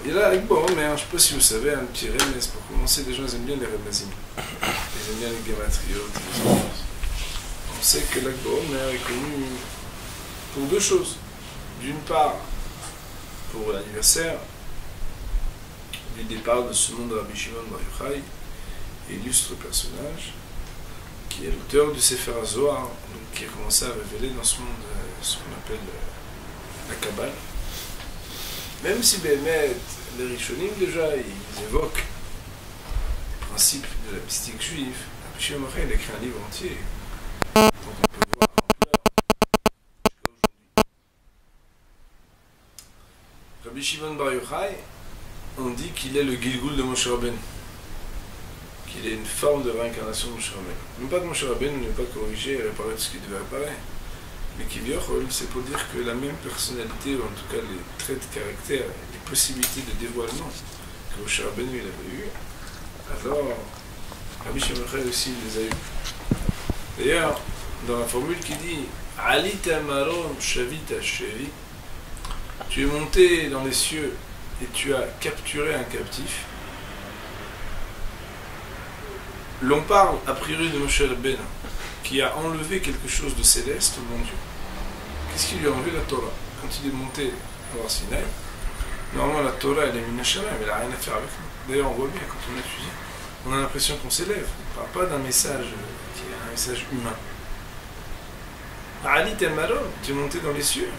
Et là, avec bon, mais je ne sais pas si vous savez, un petit remez pour commencer, les gens ils aiment bien les remezim. Ils aiment bien les gematriotes. On sait que l'Akba Omer est connu pour deux choses. D'une part, pour l'anniversaire du départ de ce monde de Rabbi Shimon Bar Yochai, illustre personnage, qui est l'auteur du Sefer HaZohar, qui a commencé à révéler dans ce monde ce qu'on appelle la Kabbale. Même si Béhémet, les Rishonim déjà, ils évoquent les principes de la mystique juive, Rabbi Shimon Bar Yochai, il a écrit un livre entier, dont on peut voir l'ampleur jusqu'à aujourd'hui. Rabbi Shimon Bar Yochai, on dit qu'il est le Gilgul de Moshe Rabbeinu, qu'il est une forme de réincarnation de Moshe Rabbeinu. Non pas que Moshe Rabbeinu n'est pas corrigé et réparé tout ce qui devait réparer, mais qui c'est pour dire que la même personnalité, ou en tout cas les traits de caractère, les possibilités de dévoilement que Moshe Rabbeinu il avait eu, alors Rabbi Shimon Bar Yochai aussi il les a eu. D'ailleurs, dans la formule qui dit Alita Marom Shavita Shevi, tu es monté dans les cieux et tu as capturé un captif. L'on parle a priori de Moshe Rabbeinu qui a enlevé quelque chose de céleste au bon Dieu. Qu'est-ce qu'il lui a enlevé? La Torah. Quand il est monté à Har Sinaï, normalement la Torah elle est minashama, mais elle n'a rien à faire avec nous. D'ailleurs on voit bien quand on étudie, on a l'impression qu'on s'élève. On ne parle pas d'un message qui est un message humain. Ali Tamaron, tu es monté dans les cieux.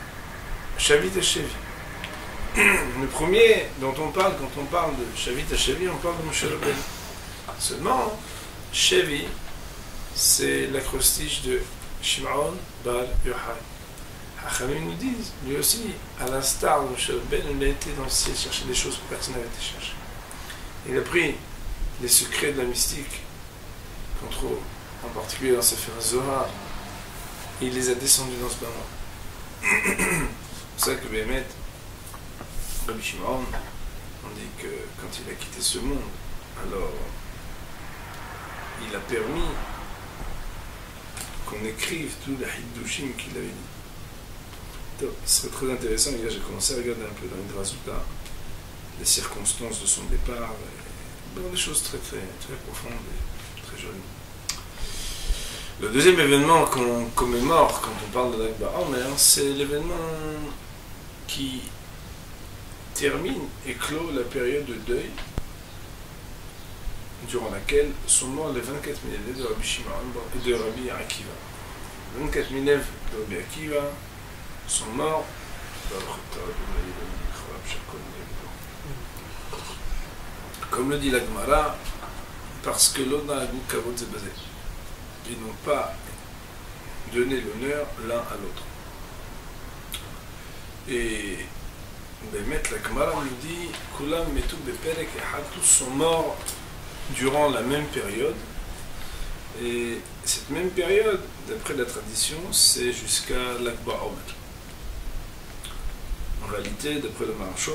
Shavit Hashevi. Le premier dont on parle quand on parle de Shavit Hashevi, on parle de Moshe Rabbeinu. Seulement, Shevi, c'est l'acrostiche de Shimon Bar Yochai. Hachamim nous disent, lui aussi, à l'instar de Moshe Rabbeinu, il a été dans le ciel chercher des choses que personne n'avait été chercher. Il a pris les secrets de la mystique, qu'on trouve en particulier dans Sefer HaZohar, et il les a descendus dans ce bas. C'est pour ça que Béhémet, Rabbi Shimon, on dit que quand il a quitté ce monde, alors il a permis qu'on écrive tout le Hiddushim qu'il avait dit. Donc, ce serait très intéressant, et là j'ai commencé à regarder un peu dans les Drazuta, les circonstances de son départ, des choses très très très profondes et très jolies. Le deuxième événement qu'on commémore quand on parle de l'Akba Omer, c'est l'événement qui termine et clôt la période de deuil durant laquelle sont morts les 24 000 élèves de Rabbi Shimon et de Rabbi Akiva. 24 000 élèves de Rabbi Akiva sont morts comme le dit la Gemara, parce que l'Odna Agou Kavod Zebazé. Ils n'ont pas donné l'honneur l'un à l'autre. Et Béhémet, la Gemara nous dit Kulam Metou Beperek Echad, tous sont morts durant la même période. Et cette même période, d'après la tradition, c'est jusqu'à l'Akba Omer. En réalité, d'après le Maharsha,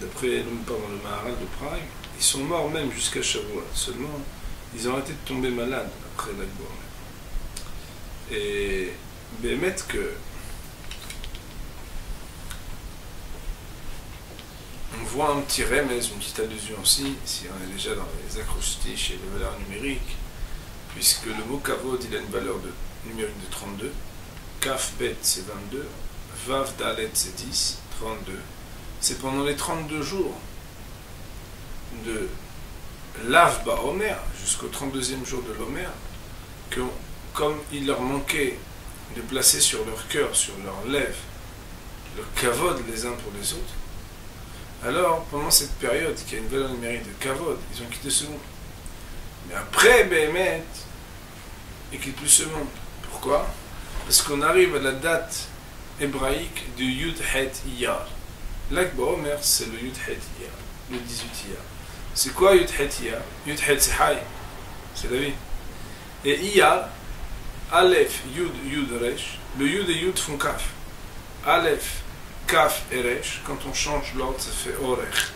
d'après le Maharal de Prague, ils sont morts même jusqu'à Shavuot. Seulement, ils ont arrêté de tomber malades après l'Akba Omer. Et Béhémet que on voit un petit remez, une petite allusion aussi, si on est déjà dans les acrostiches et les valeurs numériques, puisque le mot kavod il a une valeur numérique de 32, kaf bet c'est 22, vav dalet c'est 10, 32. C'est pendant les 32 jours de l'Av Ba-Omer, jusqu'au 32e jour de l'Omer, que comme il leur manquait de placer sur leur cœur, sur leurs lèvres, le kavod les uns pour les autres, alors pendant cette période qui a une valeur numérique de kavod, ils ont quitté ce monde. Mais après Béhémet, ils quittent plus ce monde. Pourquoi? Parce qu'on arrive à la date hébraïque du Yud Het Iyar. L'Akba Omer, c'est le Yud Het Iyar, le 18 Iyar. C'est quoi Yud Het Iyar? Yud Het c'est Hay, c'est la vie. Et Iyar, Aleph, Yud, Yud, Resh, le Yud et Yud font Kaf. Aleph, Kaf et Resh, quand on change l'ordre, ça fait Orech.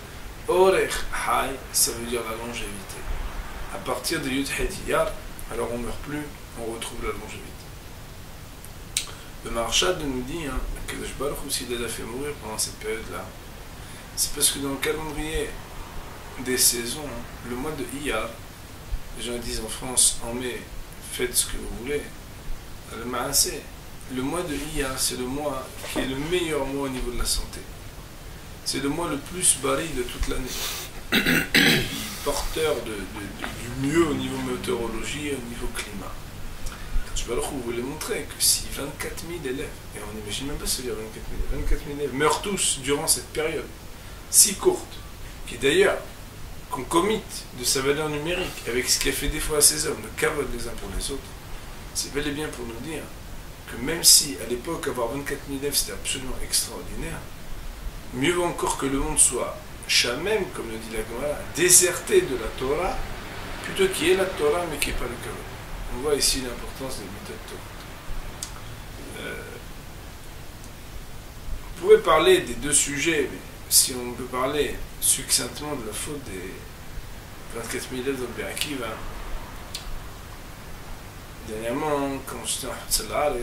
Orech, Hay, ça veut dire la longévité. À partir de Yud Het Iyar, alors on ne meurt plus, on retrouve la longévité. Le Maharshad nous dit que le Baruch aussi les a fait mourir pendant cette période-là. C'est parce que dans le calendrier des saisons, le mois de Iyar, les gens disent en France, en mai, faites ce que vous voulez, le Maasé, le mois de Iyar, c'est le mois qui est le meilleur mois au niveau de la santé. C'est le mois le plus barré de toute l'année. Porteur du mieux au niveau météorologie et au niveau climat. Je vais vous les montrer que si 24 000 élèves, et on n'imagine même pas se dire 24 000 élèves, meurent tous durant cette période si courte, qui d'ailleurs concomitent de sa valeur numérique avec ce qui a fait défaut à ces hommes, de cavote les uns pour les autres, c'est bel et bien pour nous dire que même si à l'époque avoir 24 000 élèves c'était absolument extraordinaire, mieux vaut encore que le monde soit Shamem, comme le dit la Gemara, déserté de la Torah, plutôt qu'il y ait la Torah mais qu'il n'y ait pas le cavote. On voit ici l'importance des méthodes Torah. On pourrait parler des deux sujets, mais si on peut parler succinctement de la faute des 24 000 élèves de Akiva, dernièrement, quand j'étais en Hatzallah,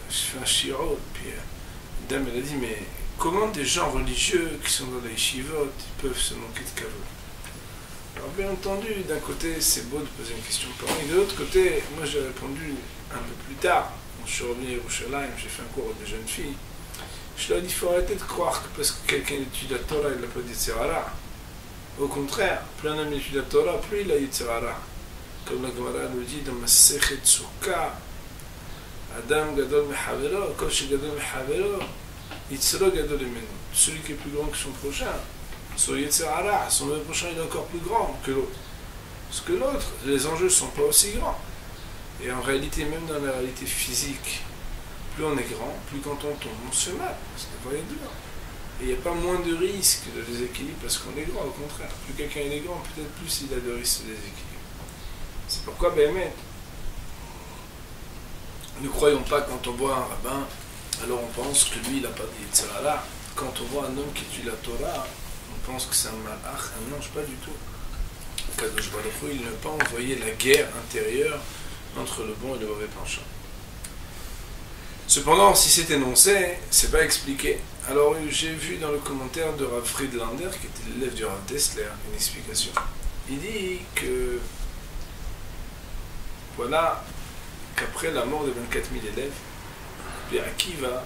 je fais un shiur, puis une dame elle a dit, mais comment des gens religieux qui sont dans les yeshivot peuvent se manquer de kavod? Alors bien entendu, d'un côté c'est beau de poser une question pareille, de l'autre côté, moi j'ai répondu un peu plus tard, quand je suis revenu à Yerushalayim, j'ai fait un cours avec des jeunes filles, je leur ai dit, il faut arrêter de croire que parce que quelqu'un étudie la Torah, il n'a pas d'Yetzirara. Au contraire, plus un homme étudie la Torah, plus il a Yetzirara. Comme la Gemara nous dit dans Masechet Sukkah, Adam gadol mehavero, kosh gadol mehavero, Yitzro gadol emenu. Celui qui est plus grand que son prochain, son Yetzirara, son prochain il est encore plus grand que l'autre. Parce que l'autre, les enjeux ne sont pas aussi grands. Et en réalité, même dans la réalité physique, plus on est grand, plus quand on tombe, on se fait mal. C'est pas dur. Et il n'y a pas moins de risque de déséquilibre parce qu'on est grand, au contraire. Plus quelqu'un est grand, peut-être plus il a de risques de déséquilibre. C'est pourquoi, Béhémet, ne croyons pas quand on voit un rabbin, alors on pense que lui, il n'a pas de Yetzirara. Quand on voit un homme qui étudie la Torah, on pense que c'est un malach, un ange, pas du tout. Kadosh Baruch Hu, il n'a pas envoyé la guerre intérieure entre le bon et le mauvais penchant. Cependant, si c'est énoncé, c'est pas expliqué. Alors j'ai vu dans le commentaire de Rav Friedlander, qui était l'élève du Rav Dessler, une explication. Il dit que voilà qu'après la mort des 24 000 élèves, Rabbi Akiva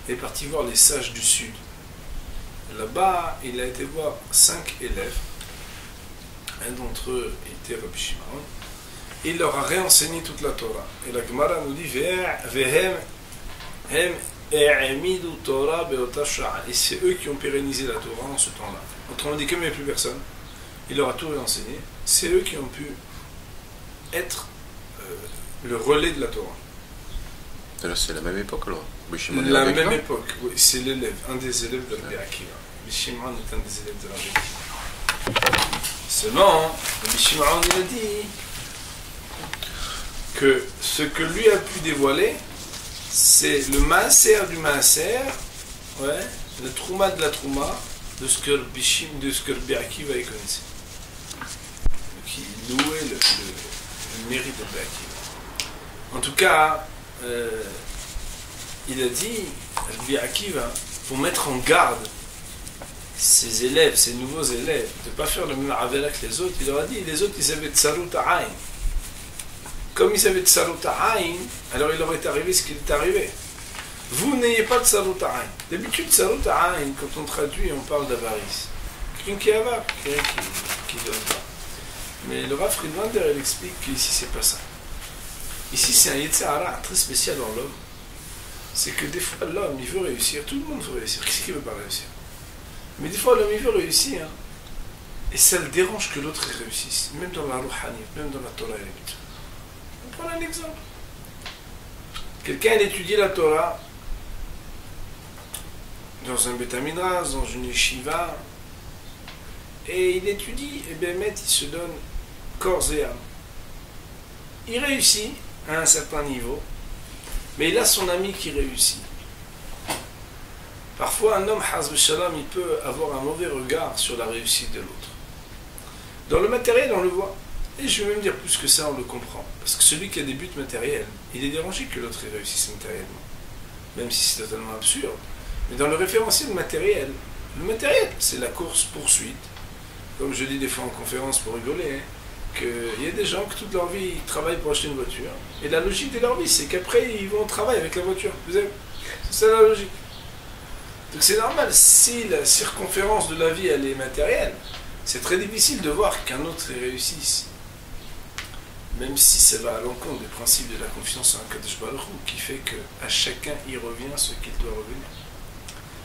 est parti voir les sages du Sud. Là-bas, il a été voir 5 élèves. Un d'entre eux était Rabbi Shimon. Il leur a réenseigné toute la Torah. Et la Gemara nous dit et c'est eux qui ont pérennisé la Torah en ce temps-là. Autrement dit, comme il n'y a plus personne, il leur a tout réenseigné. C'est eux qui ont pu être le relais de la Torah. Alors c'est la même époque alors. La même époque, oui, c'est l'élève, un des élèves de Rabbi Akiva. Shimon est un des élèves de Rabbi Akiva. Seulement, Rabbi Shimon il a dit que ce que lui a pu dévoiler, c'est le maaser du maaser, ouais, le trouma de la trouma, de ce que Rabbi Akiva connaissait. Qui louait le mérite de Rabbi Akiva. En tout cas, il a dit, Rabbi Akiva, pour mettre en garde ses élèves, ses nouveaux élèves, de ne pas faire le même avera que les autres, il leur a dit, les autres ils avaient tsarut ha'ain. Comme ils avaient tsarut ha'ain, alors il leur est arrivé ce qui est arrivé. Vous n'ayez pas de tsarut ha'ain. D'habitude, tsarut ha'ain, quand on traduit, on parle d'avarice. Quelqu'un qui avare, quelqu'un qui donne pas. Mais le Rav Friedlander, il explique qu'ici, c'est pas ça. Ici, c'est un Yetzirara très spécial dans l'homme. C'est que des fois, l'homme, il veut réussir. Tout le monde veut réussir. Qu'est-ce qui veut pas réussir? Mais des fois, l'homme, il veut réussir. Hein, et ça le dérange que l'autre réussisse. Même dans la Rouhani, même dans la Torah et la Mitzvah. On prend un exemple. Quelqu'un, il étudie la Torah dans un Beth Midrash, dans une yeshiva, et il étudie, et bien, il se donne corps et âme. Il réussit à un certain niveau, mais il a son ami qui réussit. Parfois, un homme, Hazb Shalom, il peut avoir un mauvais regard sur la réussite de l'autre. Dans le matériel, on le voit. Et je vais même dire plus que ça, on le comprend. Parce que celui qui a des buts matériels, il est dérangé que l'autre réussisse matériellement. Même si c'est totalement absurde. Mais dans le référentiel matériel, Le matériel, c'est la course-poursuite. Comme je dis des fois en conférence pour rigoler, hein, qu'il y a des gens que toute leur vie, ils travaillent pour acheter une voiture. Et la logique de leur vie, c'est qu'après, ils vont au travail avec la voiture. Vous savez, c'est ça la logique. Donc c'est normal, si la circonférence de la vie, elle est matérielle, c'est très difficile de voir qu'un autre réussisse. Même si ça va à l'encontre des principes de la confiance en Kadosh Baruch Hu, qui fait qu'à chacun y revient ce qu'il doit revenir.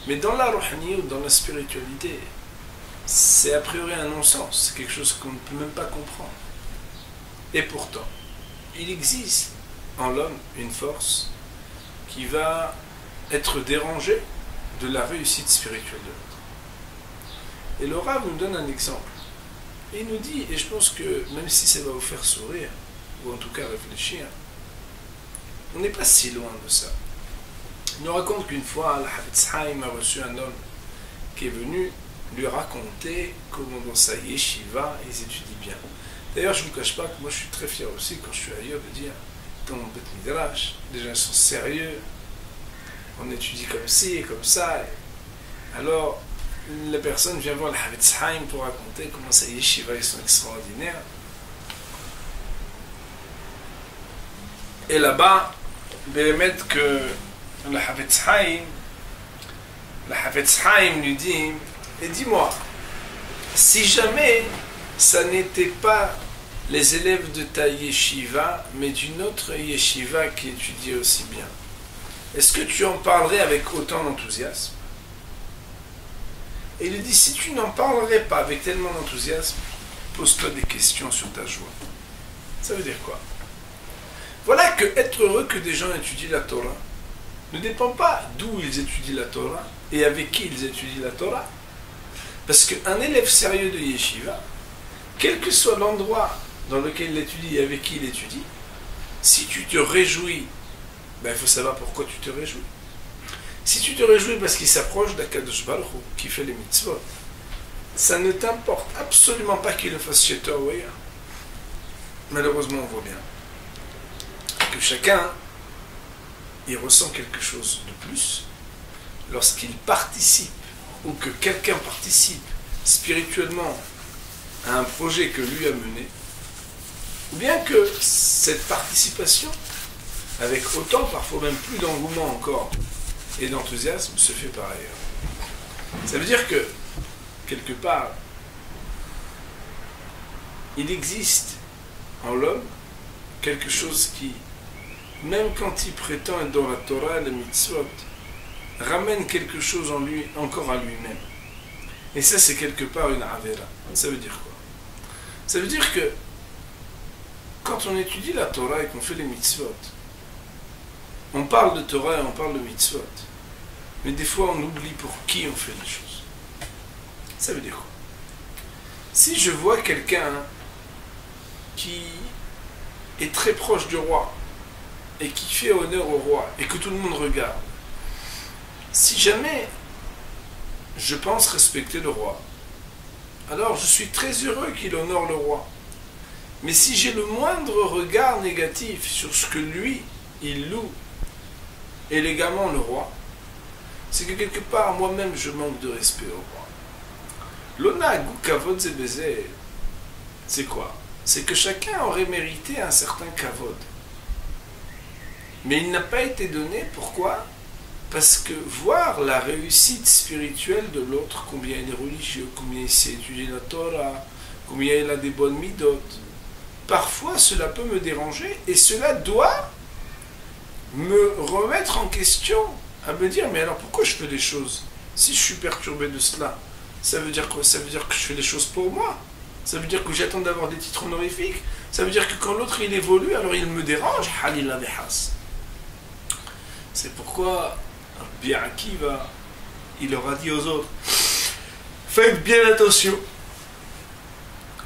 Mais dans la ruhani ou dans la spiritualité, c'est a priori un non-sens, c'est quelque chose qu'on ne peut même pas comprendre. Et pourtant, il existe en l'homme une force qui va être dérangée de la réussite spirituelle de l'autre. Et le Rav nous donne un exemple. Et il nous dit, et je pense que même si ça va vous faire sourire, ou en tout cas réfléchir, on n'est pas si loin de ça. Il nous raconte qu'une fois, Al-Hafetz Haïm a reçu un homme qui est venu lui raconter comment dans sa yeshiva ils étudient bien. D'ailleurs, je ne vous cache pas que moi je suis très fier aussi quand je suis ailleurs de dire, dans mon Bet Midrash, les gens sont sérieux, on étudie comme ci et comme ça. Et alors, la personne vient voir Al-Hafetz Haïm pour raconter comment sa yeshiva ils sont extraordinaires. Et là-bas, Béhémet que le Hafetz Haïm lui dit, et dis-moi, si jamais ça n'était pas les élèves de ta yeshiva, mais d'une autre yeshiva qui étudiait aussi bien, est-ce que tu en parlerais avec autant d'enthousiasme? Et il lui dit, si tu n'en parlerais pas avec tellement d'enthousiasme, pose-toi des questions sur ta joie. Ça veut dire quoi? Voilà que être heureux que des gens étudient la Torah ne dépend pas d'où ils étudient la Torah et avec qui ils étudient la Torah. Parce qu'un élève sérieux de yeshiva, quel que soit l'endroit dans lequel il étudie et avec qui il étudie, si tu te réjouis, ben il faut savoir pourquoi tu te réjouis. Si tu te réjouis parce qu'il s'approche d'Akadosh Baruch Hu, qui fait les mitzvot, ça ne t'importe absolument pas qu'il le fasse chez toi ou ailleurs. Malheureusement, on voit bien que chacun, il ressent quelque chose de plus lorsqu'il participe ou que quelqu'un participe spirituellement à un projet que lui a mené, ou bien que cette participation, avec autant, parfois même plus d'engouement encore et d'enthousiasme, se fait par ailleurs. Ça veut dire que, quelque part, il existe en l'homme quelque chose qui, même quand il prétend être dans la Torah, la mitzvot, ramène quelque chose en lui, encore à lui-même. Et ça, c'est quelque part une avera. Ça veut dire quoi? Ça veut dire que quand on étudie la Torah et qu'on fait les mitzvot, on parle de Torah et on parle de mitzvot, mais des fois on oublie pour qui on fait les choses. Ça veut dire quoi? Si je vois quelqu'un qui est très proche du roi et qui fait honneur au roi et que tout le monde regarde, si jamais je pense respecter le roi, alors je suis très heureux qu'il honore le roi. Mais si j'ai le moindre regard négatif sur ce que lui, il loue élégamment le roi, c'est que quelque part, moi-même, je manque de respect au roi. L'ona gou kavod zebeze, c'est quoi? C'est que chacun aurait mérité un certain kavod. Mais il n'a pas été donné, pourquoi? Parce que voir la réussite spirituelle de l'autre, combien il est religieux, combien il sait étudier la Torah, combien il a des bonnes midot, parfois cela peut me déranger et cela doit me remettre en question, à me dire, mais alors pourquoi je fais les choses? Si je suis perturbé de cela, ça veut dire quoi? Ça veut dire que je fais les choses pour moi? Ça veut dire que j'attends d'avoir des titres honorifiques? Ça veut dire que quand l'autre il évolue, alors il me dérange? Halil Avehas. C'est pourquoi Rabbi Akiva, il aura dit aux autres, faites bien attention.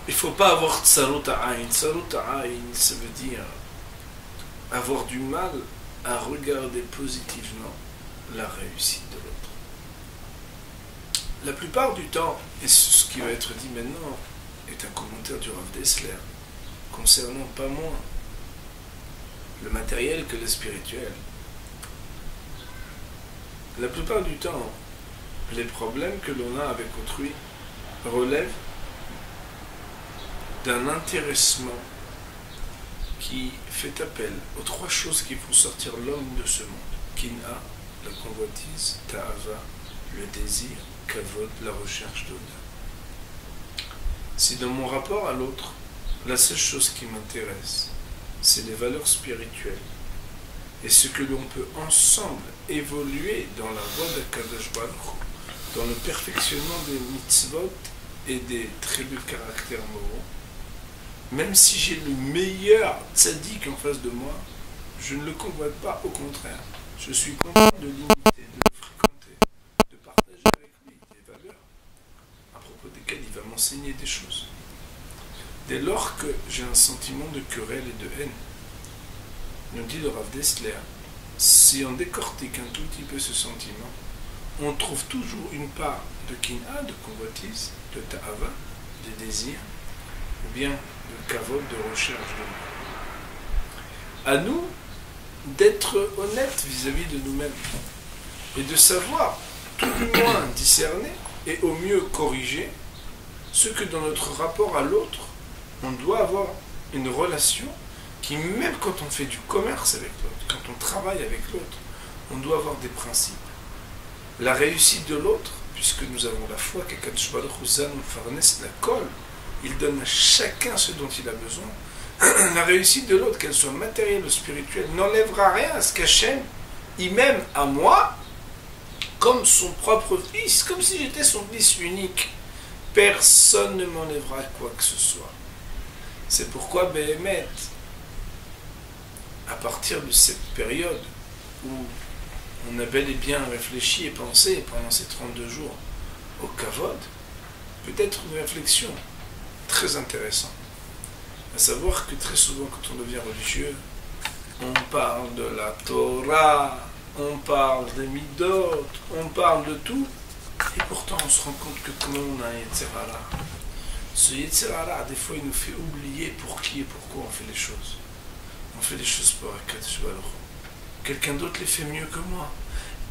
Il ne faut pas avoir tsarut ha'ain. Tsarut ha'ain, ça veut dire avoir du mal à regarder positivement la réussite de l'autre. La plupart du temps, et ce qui va être dit maintenant est un commentaire du Rav Dessler concernant pas moins le matériel que le spirituel. La plupart du temps, les problèmes que l'on a avec autrui relèvent d'un intéressement qui fait appel aux trois choses qui font sortir l'homme de ce monde. Kina, la convoitise, ta'ava, le désir, kavod, la recherche d'honneur. Si dans mon rapport à l'autre, la seule chose qui m'intéresse, c'est les valeurs spirituelles et ce que l'on peut ensemble évoluer dans la voie d'Akadosh Baruch Hu, dans le perfectionnement des mitzvot et des traits de caractère moraux, même si j'ai le meilleur tzaddik en face de moi, je ne le convoite pas, au contraire. Je suis content de l'imiter, de le fréquenter, de partager avec lui des valeurs à propos desquelles il va m'enseigner des choses. Dès lors que j'ai un sentiment de querelle et de haine, nous dit le Rav Dessler, si on décortique un tout petit peu ce sentiment, on trouve toujours une part de kina, de convoitise, de ta'ava, de désir, ou bien de kavod, de recherche de nous. À nous d'être honnêtes vis-à-vis de nous-mêmes et de savoir, tout du moins discerner et au mieux corriger ce que dans notre rapport à l'autre, on doit avoir une relation qui, même quand on fait du commerce avec l'autre, quand on travaille avec l'autre, on doit avoir des principes. La réussite de l'autre, puisque nous avons la foi, il donne à chacun ce dont il a besoin. La réussite de l'autre, qu'elle soit matérielle ou spirituelle, n'enlèvera rien à ce qu'Hachem, il m'aime à moi comme son propre fils, comme si j'étais son fils unique. Personne ne m'enlèvera quoi que ce soit. C'est pourquoi Béhémet, à partir de cette période où on a bel et bien réfléchi et pensé pendant ces 32 jours au Kavod, peut-être une réflexion très intéressante. À savoir que très souvent, quand on devient religieux, on parle de la Torah, on parle des Midot, on parle de tout, et pourtant on se rend compte que comment on a un Yetzirara. Ce Yetzirara, des fois, il nous fait oublier pour qui et pourquoi on fait les choses. On fait les choses pour Akadosh Baruch Hu. Quelqu'un d'autre les fait mieux que moi.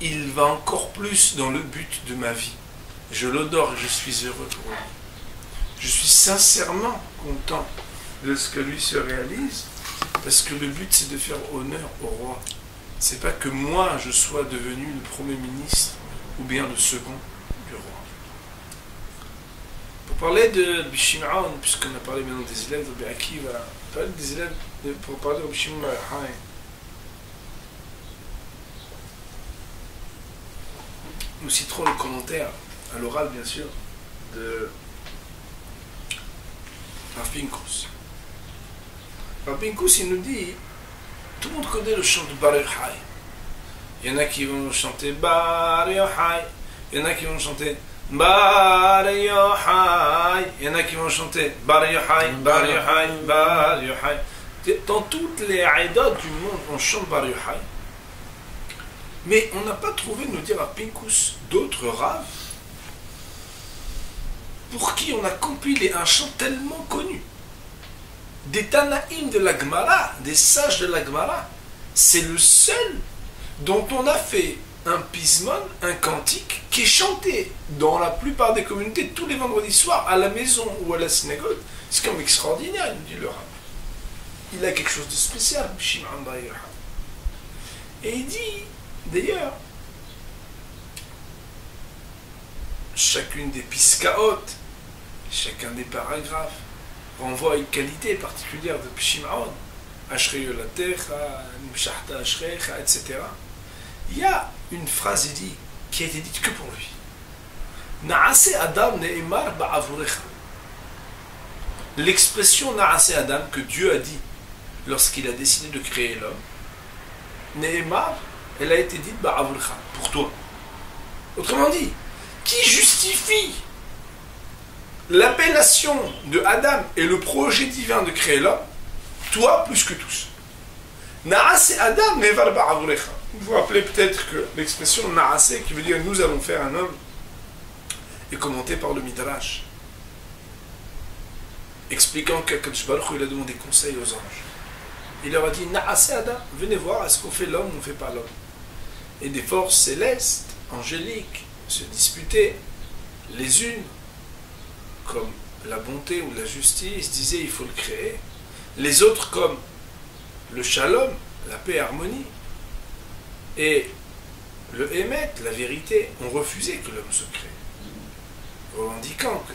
Il va encore plus dans le but de ma vie. Je l'adore et je suis heureux pour lui. Je suis sincèrement content de ce que lui se réalise, parce que le but c'est de faire honneur au roi. C'est pas que moi je sois devenu le premier ministre ou bien le second du roi. Pour parler de Bishim'aon, puisqu'on a parlé maintenant des élèves de Be'akiva, pour parler de Bishim'aon, nous citerons le commentaire, à l'oral bien sûr, de Rav Pinkus. Rav Pinkus, il nous dit, tout le monde connaît le chant de Bar Yochai. Il y en a qui vont chanter Bar Yochai, il y en a qui vont chanter Bar Yochai, il y en a qui vont chanter Bar Yochai, Bar Yochai, Bar Yochai. Dans toutes les aïdotes du monde, on chante Bar Yochai. Mais on n'a pas trouvé, nous dire à Pinkus, d'autres raves pour qui on a compilé un chant tellement connu. Des Tanaïm de la Gemara, des sages de la Gemara, c'est le seul dont on a fait un pismon, un cantique, qui est chanté dans la plupart des communautés tous les vendredis soirs, à la maison ou à la synagogue. C'est quand même extraordinaire, il nous dit le Rav. Il a quelque chose de spécial, Shimon Bar Yochai. Et il dit, d'ailleurs, chacune des piskaot, chacun des paragraphes, renvoie à une qualité particulière de Shimon, Ashrei Yolatecha, Nimshachta Ashrecha, etc. Il y a une phrase qui a été dite que pour lui. Naase Adam ne'emar ba'avurecha. L'expression Naase Adam que Dieu a dit lorsqu'il a décidé de créer l'homme, ne'emar, elle a été dite ba'avurecha, pour toi. Autrement dit, qui justifie l'appellation de Adam et le projet divin de créer l'homme? Toi plus que tous. Naase Adam ne'var ba'avurecha. Vous vous rappelez peut-être que l'expression Naase, qui veut dire nous allons faire un homme, est commentée par le Midrash, expliquant qu'Akadosh Baruch Hu, il a demandé conseil aux anges. Il leur a dit Naase Adam, venez voir, est-ce qu'on fait l'homme ou on ne fait pas l'homme? Et des forces célestes, angéliques, se disputaient, les unes, comme la bonté ou la justice, disaient il faut le créer, les autres, comme le shalom, la paix et harmonie, et le émet, la vérité, ont refusé que l'homme se crée, revendiquant que,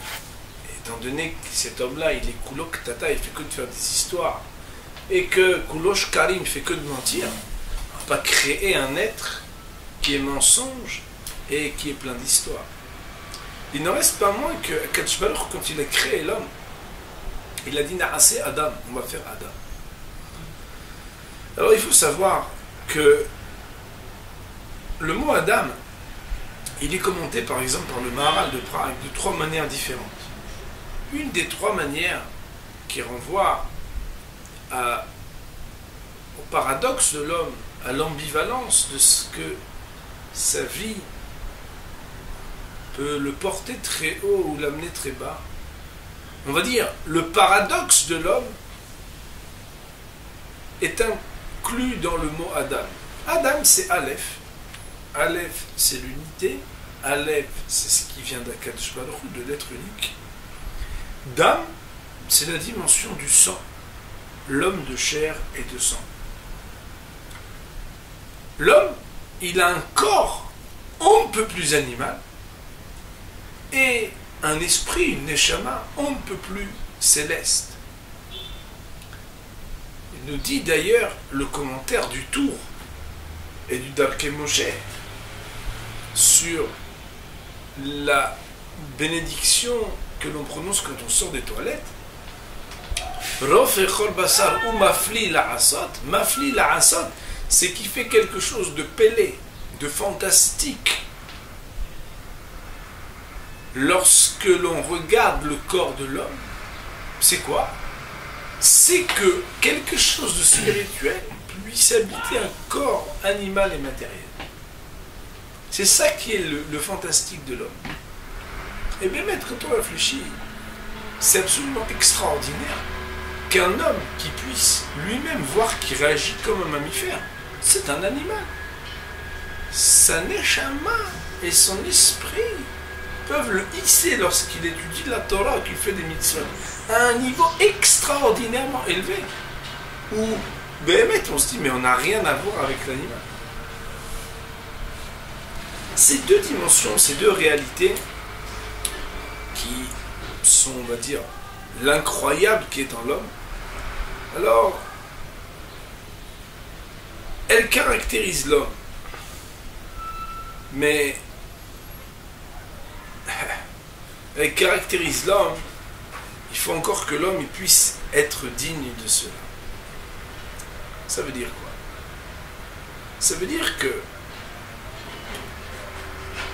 étant donné que cet homme-là, il est Kulok Tata, il fait que de faire des histoires, et que Kulosh Karim fait que de mentir, on ne va pas créer un être qui est mensonge et qui est plein d'histoires. Il n'en reste pas moins que Akadosh Baruch Hu, quand il a créé l'homme, il a dit Na'aseh Adam, on va faire Adam. Alors il faut savoir que le mot Adam, il est commenté par exemple par le Maharal de Prague de 3 manières différentes. Une des 3 manières qui renvoie au paradoxe de l'homme, à l'ambivalence de ce que sa vie peut le porter très haut ou l'amener très bas. On va dire, le paradoxe de l'homme est inclus dans le mot Adam. Adam, c'est Aleph. Aleph, c'est l'unité. Aleph, c'est ce qui vient d'Akadosh Baruch Hu, de l'être unique. Dam, c'est la dimension du sang. L'homme de chair et de sang. L'homme, il a un corps on ne peut plus animal et un esprit, une neshama, on ne peut plus céleste. Il nous dit d'ailleurs le commentaire du Tour et du Darkei Moshe sur la bénédiction que l'on prononce quand on sort des toilettes. Rof echol basar ou mafli la'asot. Mafli la'asot, c'est qui fait quelque chose de pélé, de fantastique. Lorsque l'on regarde le corps de l'homme, c'est quoi? C'est que quelque chose de spirituel puisse habiter un corps animal et matériel. C'est ça qui est le fantastique de l'homme. Et bien, maître, quand on réfléchit, c'est absolument extraordinaire qu'un homme qui puisse lui-même voir qu'il réagit comme un mammifère, c'est un animal. Sa neshama et son esprit peuvent le hisser lorsqu'il étudie la Torah, qu'il fait des mitzvot, à un niveau extraordinairement élevé, où, on se dit, mais on n'a rien à voir avec l'animal. Ces deux dimensions, ces deux réalités, qui sont, on va dire, l'incroyable qui est en l'homme, alors, elles caractérisent l'homme. Mais elles caractérisent l'homme, il faut encore que l'homme puisse être digne de cela. Ça veut dire quoi? Ça veut dire que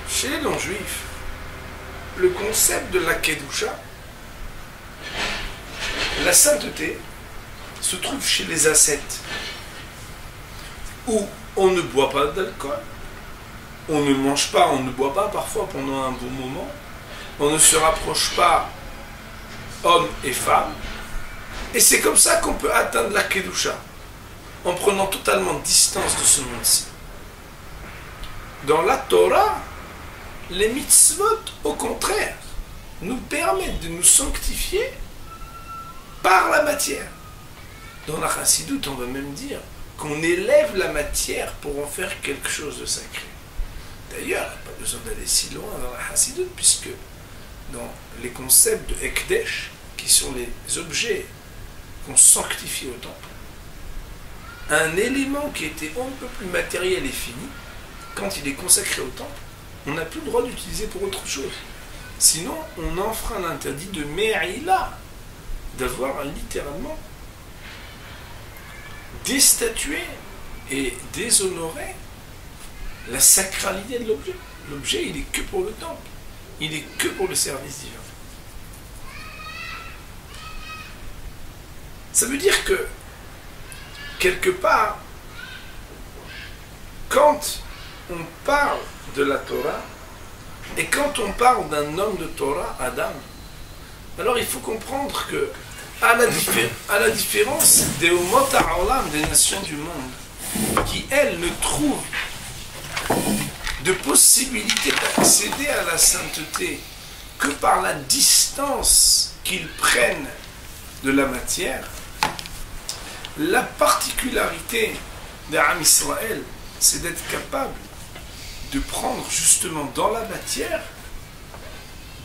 chez les non-juifs, le concept de la Kedusha, la sainteté, se trouve chez les ascètes, où on ne boit pas d'alcool, on ne mange pas, on ne boit pas parfois pendant un bon moment, on ne se rapproche pas homme et femme, et c'est comme ça qu'on peut atteindre la Kedusha, en prenant totalement distance de ce monde-ci. Dans la Torah, les mitzvot, au contraire, nous permettent de nous sanctifier par la matière. Dans la chassidoute, on va même dire qu'on élève la matière pour en faire quelque chose de sacré. D'ailleurs, pas besoin d'aller si loin dans la chassidoute, puisque dans les concepts de Ekdesh, qui sont les objets qu'on sanctifie au temple, un élément qui était un peu plus matériel et fini, quand il est consacré au temple, on n'a plus le droit d'utiliser pour autre chose. Sinon, on enfreint l'interdit de Me'ila, d'avoir littéralement déstatué et déshonoré la sacralité de l'objet. L'objet, il est que pour le temple. Il est que pour le service divin. Ça veut dire que, quelque part, quand on parle de la Torah, et quand on parle d'un homme de Torah, Adam, alors il faut comprendre que, à la différence des Umot ha'olam, des nations du monde, qui, elles, ne trouvent de possibilité d'accéder à la sainteté que par la distance qu'ils prennent de la matière, la particularité d'Am Israël, c'est d'être capable de prendre justement dans la matière,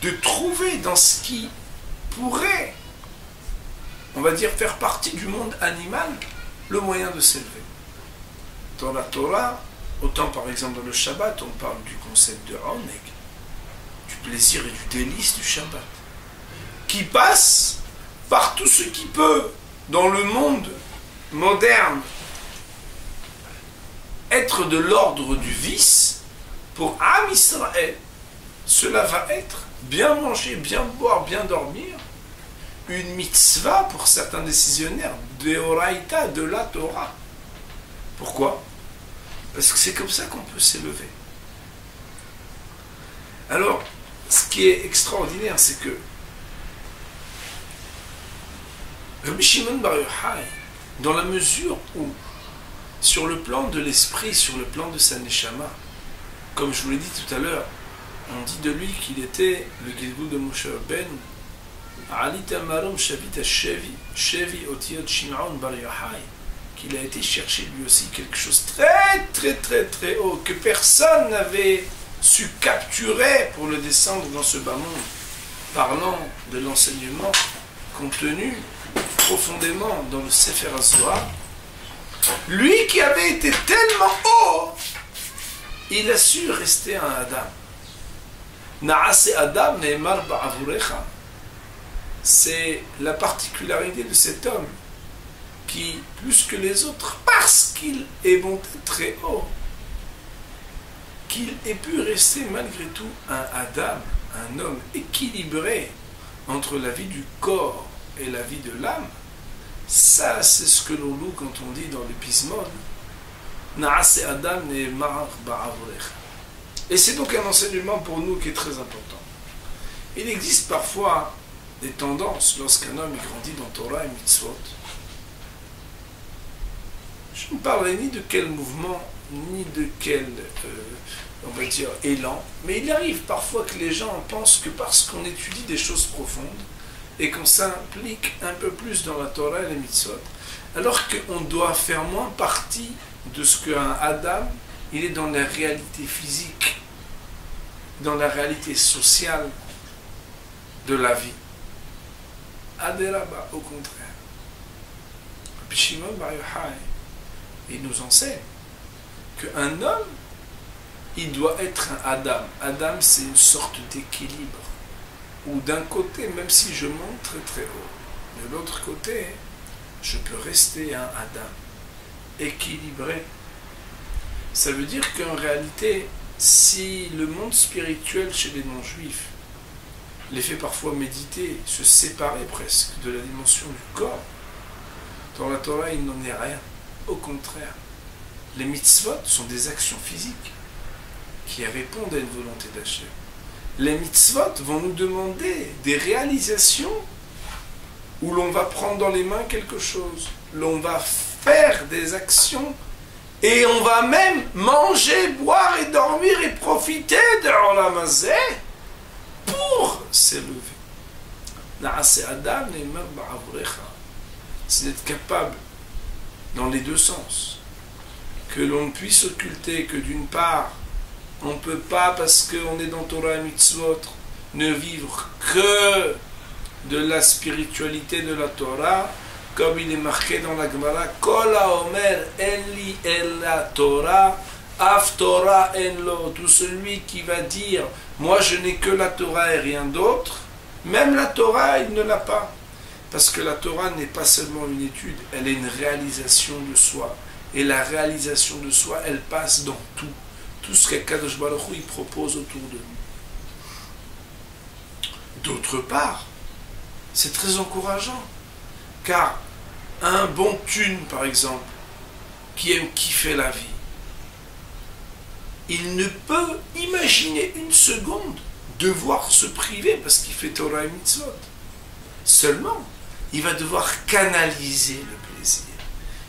de trouver dans ce qui pourrait, on va dire, faire partie du monde animal, le moyen de s'élever. Dans la Torah, autant par exemple dans le Shabbat, on parle du concept de Oneg, du plaisir et du délice du Shabbat, qui passe par tout ce qui peut, dans le monde moderne, être de l'ordre du vice. Pour Am Israël, cela va être bien manger, bien boire, bien dormir, une mitzvah pour certains décisionnaires, de Oraïta, de la Torah. Pourquoi? Parce que c'est comme ça qu'on peut s'élever. Alors, ce qui est extraordinaire, c'est que Rabbi Shimon Bar Yochai, dans la mesure où, sur le plan de l'esprit, sur le plan de sa neshama, comme je vous l'ai dit tout à l'heure, on dit de lui qu'il était le Gilgul de Moshe Ben, Alita Marom Shavita Shevi, Shevi Otiot Shimon Bar Yochai, qu'il a été chercher lui aussi quelque chose très haut, que personne n'avait su capturer pour le descendre dans ce bas monde, parlant de l'enseignement contenu profondément dans le Sefer HaZohar. Lui qui avait été tellement haut, il a su rester un Adam. Na'ase Adam ne'emar ba'avurecha. C'est la particularité de cet homme qui, plus que les autres, parce qu'il est monté très haut, qu'il ait pu rester malgré tout un Adam, un homme équilibré entre la vie du corps et la vie de l'âme. Ça, c'est ce que l'on loue quand on dit dans le Pismon, Na'ase Adam ne'emar ba'avurecha. Et c'est donc un enseignement pour nous qui est très important. Il existe parfois des tendances lorsqu'un homme est grandi dans Torah et Mitzvot. Je ne parlerai ni de quel mouvement, ni de quel, on va dire, élan, mais il arrive parfois que les gens pensent que parce qu'on étudie des choses profondes et qu'on s'implique un peu plus dans la Torah et les Mitzvot, alors qu'on doit faire moins partie de ce qu'un Adam, il est dans la réalité physique, dans la réalité sociale de la vie. Aderaba, au contraire. Rabbi Shimon Bar Yochai, il nous enseigne qu'un homme, il doit être un Adam. Adam, c'est une sorte d'équilibre. Où d'un côté, même si je monte très haut, de l'autre côté, je peux rester un Adam équilibré. Ça veut dire qu'en réalité, si le monde spirituel chez les non-juifs les fait parfois méditer, se séparer presque de la dimension du corps, dans la Torah, il n'en est rien. Au contraire, les mitzvot sont des actions physiques qui répondent à une volonté d'Hachem. Les mitzvot vont nous demander des réalisations où l'on va prendre dans les mains quelque chose, l'on va faire des actions et on va même manger, boire et dormir et profiter de l'Olam Hazeh pour s'élever. Na'ase Adam ne'emar ba'avurecha. C'est d'être capable, dans les deux sens, que l'on puisse occulter que d'une part, on ne peut pas, parce qu'on est dans Torah et Mitzvot, ne vivre que de la spiritualité de la Torah, comme il est marqué dans la Gemara, Kol haomer en li ella Torah, af Torah en lo. Tout celui qui va dire, moi je n'ai que la Torah et rien d'autre, même la Torah, il ne l'a pas. Parce que la Torah n'est pas seulement une étude, elle est une réalisation de soi. Et la réalisation de soi, elle passe dans tout. Tout ce qu'Akadosh Baruch Hu il propose autour de nous. D'autre part, c'est très encourageant. Car un bon thune, par exemple, qui aime kiffer la vie, il ne peut imaginer une seconde devoir se priver parce qu'il fait Torah et Mitzvot. Seulement, il va devoir canaliser le plaisir.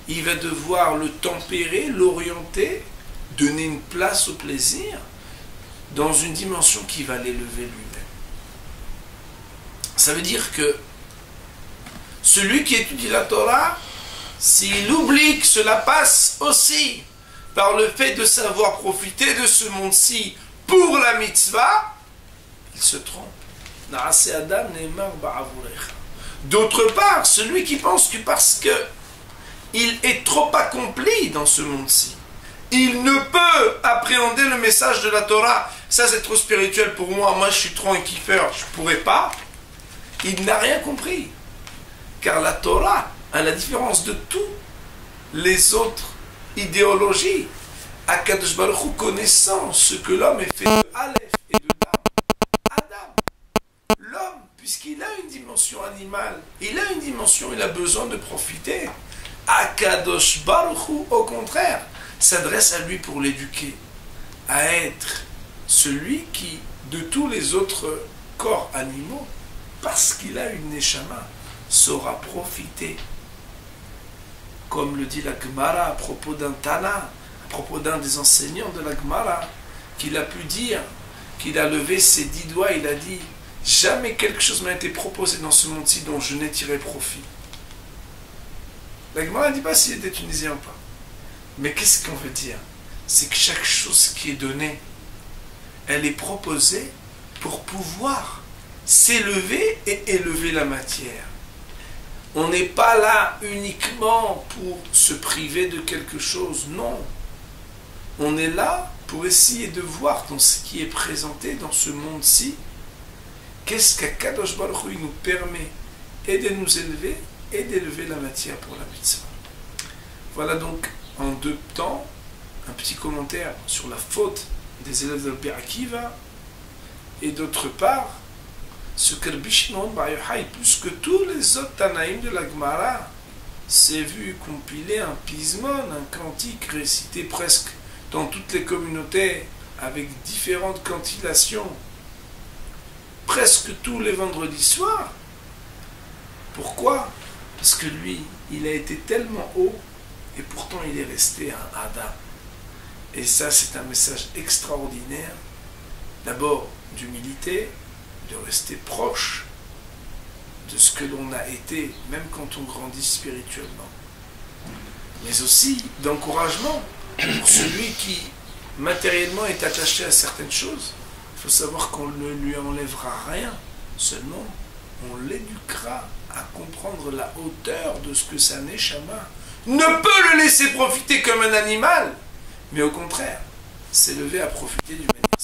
Il va devoir le tempérer, l'orienter, donner une place au plaisir dans une dimension qui va l'élever lui-même. Ça veut dire que celui qui étudie la Torah, s'il oublie que cela passe aussi par le fait de savoir profiter de ce monde-ci pour la mitzvah, il se trompe. D'autre part, celui qui pense que parce que il est trop accompli dans ce monde-ci, il ne peut appréhender le message de la Torah. Ça, c'est trop spirituel pour moi. Moi, je suis trop un kiffeur. Je ne pourrais pas. Il n'a rien compris. Car la Torah, à la différence de tous les autres idéologies, Akadosh Baruch Hu, connaissant ce que l'homme est fait de Aleph et de Adam, l'homme, puisqu'il a une dimension animale, il a une dimension, il a besoin de profiter. Akadosh Baruch Hu, au contraire, s'adresse à lui pour l'éduquer, à être celui qui, de tous les autres corps animaux, parce qu'il a une neshama, saura profiter. Comme le dit la Gemara à propos d'un Tana, à propos d'un des enseignants de la Gemara, qu'il a pu dire, qu'il a levé ses 10 doigts, il a dit, jamais quelque chose m'a été proposé dans ce monde-ci dont je n'ai tiré profit. La Gemara ne dit pas s'il était tunisien ou pas. Mais qu'est-ce qu'on veut dire? C'est que chaque chose qui est donnée, elle est proposée pour pouvoir s'élever et élever la matière. On n'est pas là uniquement pour se priver de quelque chose, non. On est là pour essayer de voir dans ce qui est présenté dans ce monde-ci, qu'est-ce qu'Akadosh Baruch Hu nous permet et de nous élever et d'élever la matière pour la mitzvah. Voilà donc en 2 temps un petit commentaire sur la faute des élèves de Rabbi Akiva, et d'autre part ce que Rabbi Shimon Bar Yochai, plus que tous les autres Tanaïm de la Gemara, s'est vu compiler un pismon, un cantique récité presque dans toutes les communautés avec différentes cantilations presque tous les vendredis soirs. Pourquoi? Parce que lui, il a été tellement haut et pourtant il est resté un Adam. Et ça, c'est un message extraordinaire. D'abord, d'humilité, de rester proche de ce que l'on a été, même quand on grandit spirituellement. Mais aussi d'encouragement pour celui qui, matériellement, est attaché à certaines choses. Il faut savoir qu'on ne lui enlèvera rien, seulement on l'éduquera à comprendre la hauteur de ce que sa neshama ne peut le laisser profiter comme un animal, mais au contraire, s'élever à profiter d'une manière